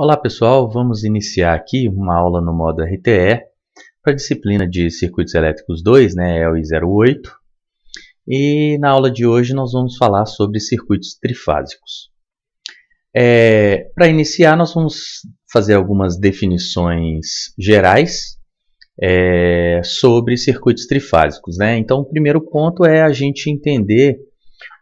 Olá pessoal, vamos iniciar aqui uma aula no modo RTE para a disciplina de Circuitos Elétricos 2, ELI 08. E na aula de hoje nós vamos falar sobre circuitos trifásicos. Para iniciar nós vamos fazer algumas definições gerais sobre circuitos trifásicos. Então o primeiro ponto é a gente entender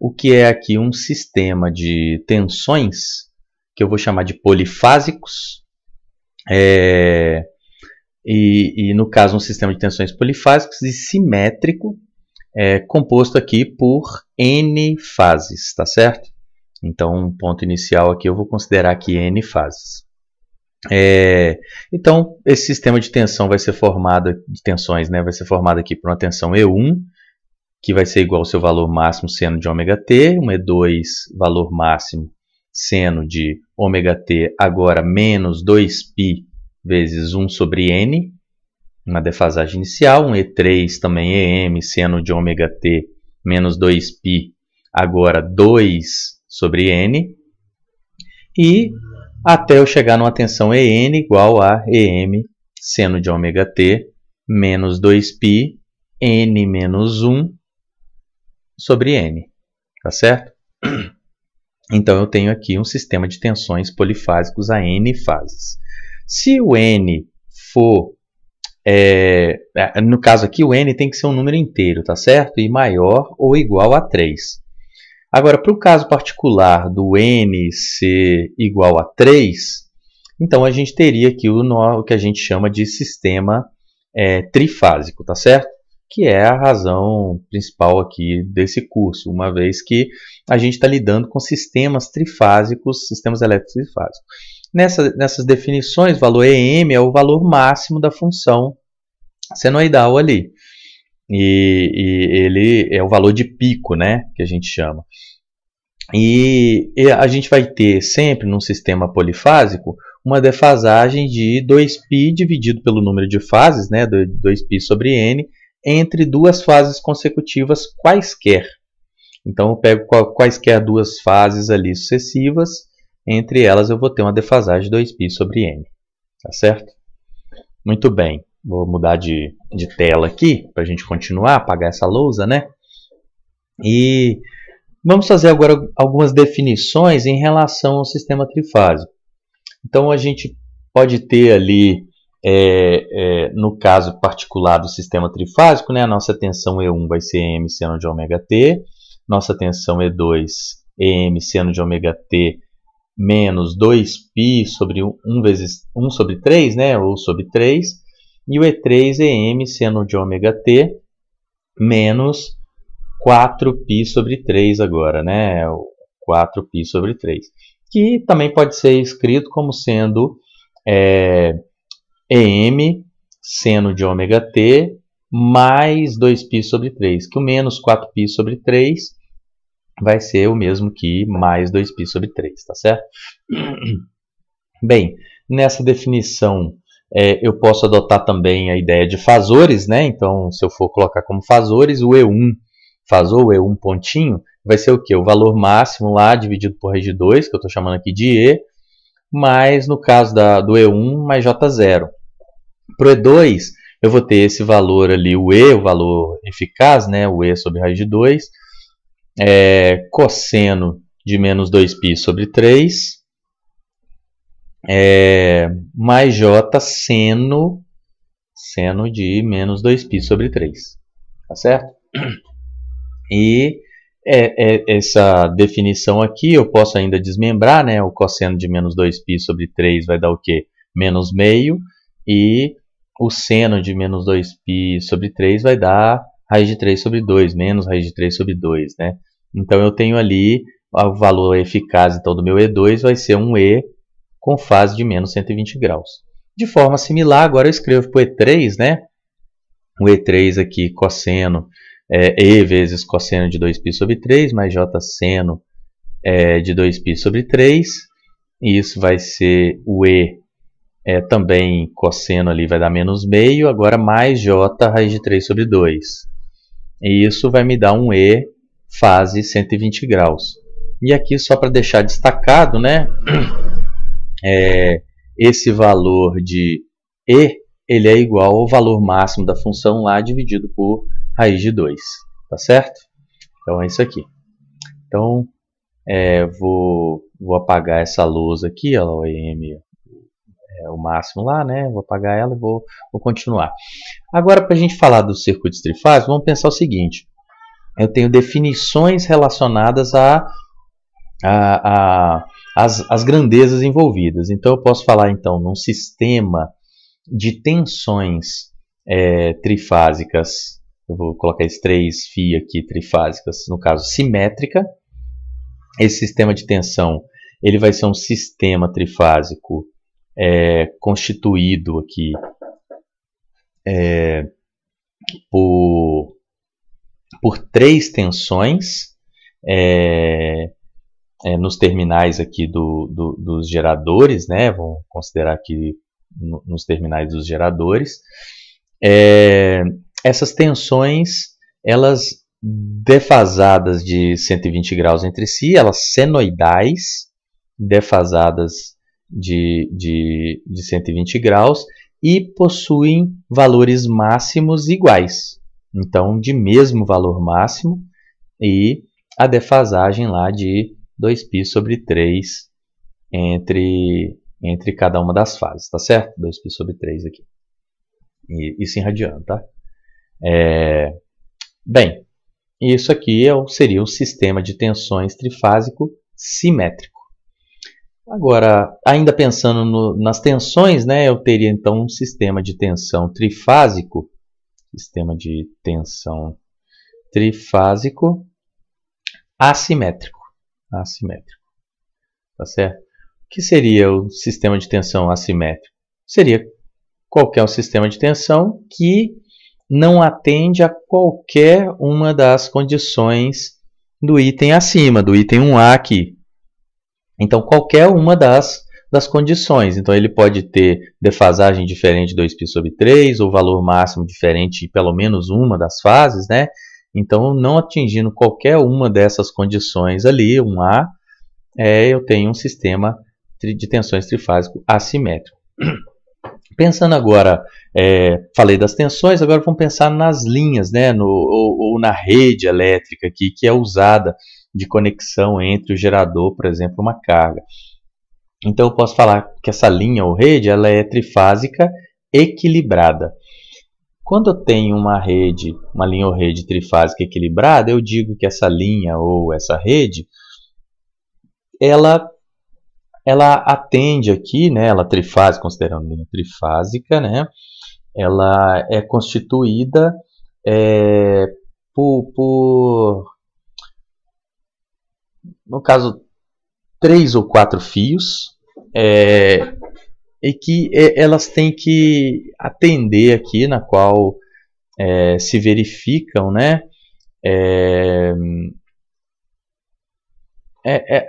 o que é aqui um sistema de tensões, que eu vou chamar de polifásicos, e no caso um sistema de tensões polifásicos e simétrico, composto aqui por N fases, tá certo? Então, um ponto inicial aqui eu vou considerar aqui N fases. Então, esse sistema de tensão vai ser formado, de tensões, vai ser formado aqui por uma tensão E1, que vai ser igual ao seu valor máximo seno de ômega-t, um E2, valor máximo seno de ômega-t, agora menos 2π vezes 1 sobre n, uma defasagem inicial, um E3 também EM, seno de ômega-t, menos 2π, agora 2 sobre n, e até eu chegar numa tensão EN igual a EM, seno de ômega-t, menos 2π, n menos 1 sobre n, tá certo? Então, eu tenho aqui um sistema de tensões polifásicos a N fases. Se o N for... no caso aqui, o N tem que ser um número inteiro, tá certo? E maior ou igual a 3. Agora, para o caso particular do N ser igual a 3, então a gente teria aqui o que a gente chama de sistema trifásico, tá certo? Que é a razão principal aqui desse curso, uma vez que a gente está lidando com sistemas trifásicos, sistemas elétricos trifásicos. Nessas definições, o valor EM é o valor máximo da função senoidal ali. E ele é o valor de pico, que a gente chama. E a gente vai ter sempre, num sistema polifásico, uma defasagem de 2π dividido pelo número de fases, 2π sobre n, entre duas fases consecutivas quaisquer. Então, eu pego quaisquer duas fases ali sucessivas, entre elas eu vou ter uma defasagem de 2π sobre n. Tá certo? Muito bem. Vou mudar de tela aqui, para a gente continuar, apagar essa lousa, E vamos fazer agora algumas definições em relação ao sistema trifásico. Então, a gente pode ter ali... no caso particular do sistema trifásico, a nossa tensão E1 vai ser EM seno de ômega-t, nossa tensão E2 EM seno de ômega-t menos 2π sobre 1 vezes 1 sobre 3, ou sobre 3, e o E3 EM seno de ômega-t menos 4π sobre 3 agora, 4π sobre 3, que também pode ser escrito como sendo EM seno de ômega-t mais 2π sobre 3, que o menos 4π sobre 3 vai ser o mesmo que mais 2π sobre 3, tá certo? Bem, nessa definição eu posso adotar também a ideia de fasores, Então, se eu for colocar como fasores, o E1, fasor, o E1 pontinho, vai ser o quê? O valor máximo lá dividido por raiz de 2, que eu estou chamando aqui de E, mais, no caso do E1, mais J0. Para o E2, eu vou ter esse valor ali, o E, o valor eficaz, o E sobre raiz de 2, cosseno de menos 2π sobre 3, mais J seno de menos 2π sobre 3. Tá certo? E essa definição aqui eu posso ainda desmembrar, o cosseno de menos 2π sobre 3 vai dar o quê? Menos meio, e o seno de menos 2π sobre 3 vai dar raiz de 3 sobre 2, menos raiz de 3 sobre 2, Então eu tenho ali o valor eficaz então, do meu E2 vai ser um E com fase de menos 120 graus. De forma similar, agora eu escrevo para o E3, O E3 aqui, cosseno, E vezes cosseno de 2π sobre 3, mais J seno de 2π sobre 3. E isso vai ser o E, também cosseno ali vai dar menos meio, agora mais J raiz de 3 sobre 2. E isso vai me dar um E fase 120 graus. E aqui, só para deixar destacado, esse valor de E, ele é igual ao valor máximo da função lá dividido por raiz de 2, tá certo? Então é isso aqui. Então, vou apagar essa lousa aqui, ó, o EM é o máximo lá, né? Vou apagar ela e vou continuar. Agora, para a gente falar dos circuitos trifásicos, vamos pensar o seguinte. Eu tenho definições relacionadas às grandezas envolvidas. Então, eu posso falar, então, num sistema de tensões trifásicas. Eu vou colocar esse 3φ aqui, trifásicas, no caso, simétrica. Esse sistema de tensão ele vai ser um sistema trifásico constituído aqui por 3 tensões nos terminais aqui dos geradores, né? Vamos considerar aqui nos terminais dos geradores. Essas tensões, elas defasadas de 120 graus entre si, elas senoidais, defasadas de 120 graus e possuem valores máximos iguais. Então, de mesmo valor máximo e a defasagem lá de 2π sobre 3 entre cada uma das fases, tá certo? 2π sobre 3 aqui. E isso irradiando, tá? Bem, isso aqui seria um sistema de tensões trifásico simétrico. Agora, ainda pensando nas tensões, né, eu teria então um sistema de tensão trifásico, assimétrico. Tá certo? O que seria o sistema de tensão assimétrico? Seria qualquer sistema de tensão que não atende a qualquer uma das condições do item acima, do item 1A aqui. Então, qualquer uma das condições. Então, ele pode ter defasagem diferente de 2π sobre 3, ou valor máximo diferente de pelo menos uma das fases, né? Então, não atingindo qualquer uma dessas condições ali, 1A, eu tenho um sistema de tensões trifásico assimétrico. Pensando agora, falei das tensões, agora vamos pensar nas linhas, né, ou na rede elétrica aqui, que é usada de conexão entre o gerador, por exemplo, uma carga. Então, eu posso falar que essa linha ou rede ela é trifásica equilibrada. Quando eu tenho uma linha ou rede trifásica equilibrada, eu digo que essa linha ou essa rede, ela atende aqui, né, ela trifásica, considerando linha trifásica, né, ela é constituída no caso, 3 ou 4 fios, e que elas têm que atender aqui, na qual se verificam, né,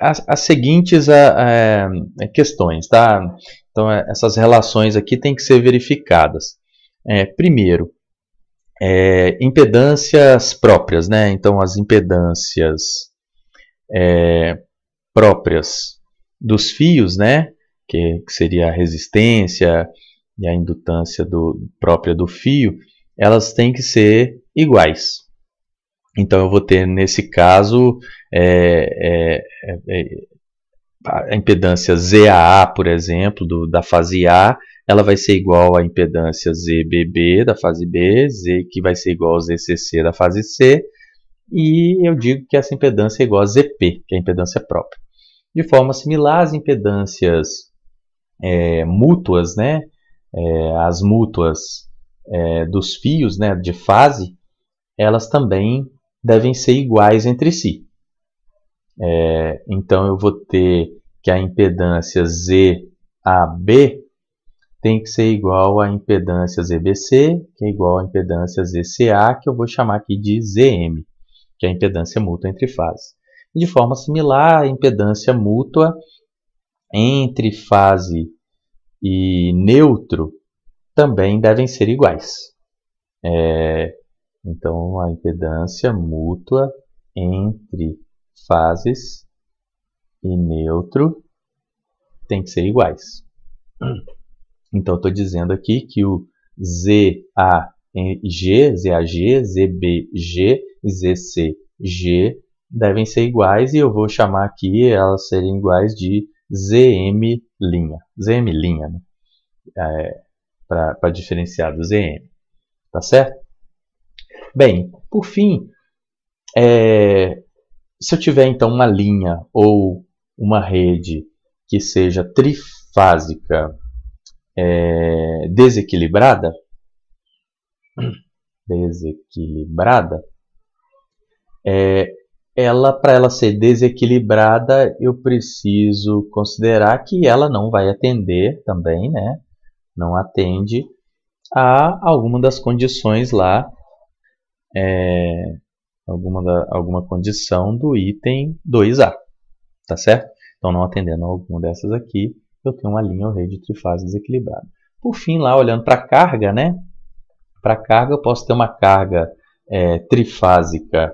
as seguintes questões, tá? Então, essas relações aqui têm que ser verificadas. Primeiro, impedâncias próprias, né? Então, as impedâncias próprias dos fios, né? Que seria a resistência e a indutância própria do fio, elas têm que ser iguais. Então, eu vou ter, nesse caso, a impedância ZAA, por exemplo, da fase A, ela vai ser igual à impedância ZBB da fase B, Z que vai ser igual ao ZCC da fase C, e eu digo que essa impedância é igual a ZP, que é a impedância própria. De forma similar, as impedâncias mútuas, né, as mútuas dos fios, né, de fase, elas também devem ser iguais entre si. Então, eu vou ter que a impedância ZAB tem que ser igual à impedância ZBC, que é igual à impedância ZCA, que eu vou chamar aqui de ZM, que é a impedância mútua entre fases. E de forma similar, a impedância mútua entre fase e neutro também devem ser iguais. Então, a impedância mútua entre fases e neutro tem que ser iguais. Então, estou dizendo aqui que o ZAG, ZBG e ZCG devem ser iguais, e eu vou chamar aqui elas serem iguais de ZM'. ZM', né? Para diferenciar do ZM. Tá certo? Bem, por fim, se eu tiver então uma linha ou uma rede que seja trifásica desequilibrada, para ela ser desequilibrada, eu preciso considerar que ela não vai atender também, né? Não atende a alguma das condições lá, alguma condição do item 2A, tá certo? Então, não atendendo a alguma dessas aqui, eu tenho uma linha ou rede trifásica desequilibrada. Por fim, lá olhando para a carga, né? Para a carga, eu posso ter uma carga trifásica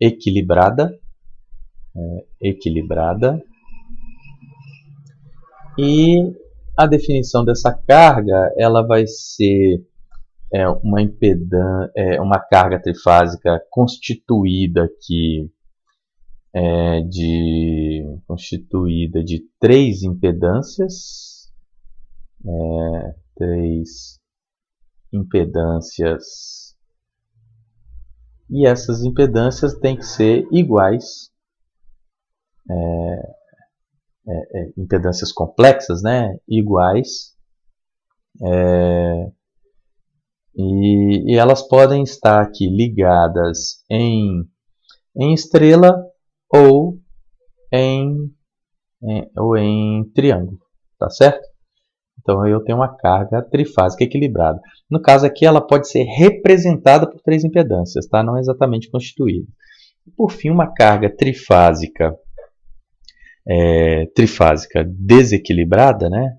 equilibrada, e a definição dessa carga, ela vai ser uma carga trifásica constituída aqui de 3 impedâncias, e essas impedâncias têm que ser iguais, impedâncias complexas, né? Iguais, e elas podem estar aqui ligadas em estrela ou em triângulo, tá certo? Então eu tenho uma carga trifásica equilibrada. No caso aqui, ela pode ser representada por 3 impedâncias, tá? Não é exatamente constituída. Por fim, uma carga trifásica desequilibrada, né?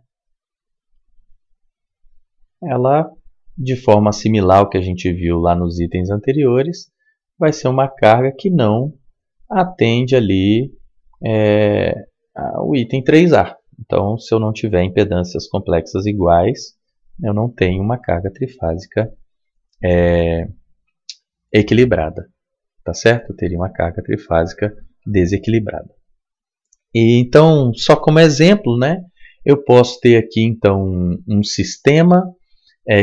Ela, de forma similar ao que a gente viu lá nos itens anteriores, vai ser uma carga que não atende ali o item 3A. Então, se eu não tiver impedâncias complexas iguais, eu não tenho uma carga trifásica equilibrada. Tá certo? Eu teria uma carga trifásica desequilibrada. E, então, só como exemplo, né, eu posso ter aqui então um sistema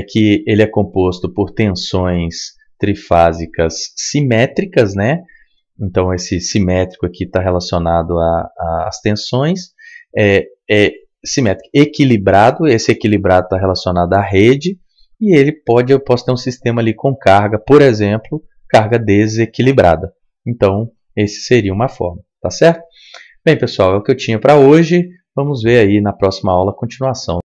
que ele é composto por tensões trifásicas simétricas, né? Então, esse simétrico aqui está relacionado às tensões. Simétrico equilibrado, esse equilibrado está relacionado à rede, e eu posso ter um sistema ali com carga, por exemplo, carga desequilibrada. Então, esse seria uma forma, tá certo? Bem, pessoal, é o que eu tinha para hoje. Vamos ver aí na próxima aula a continuação.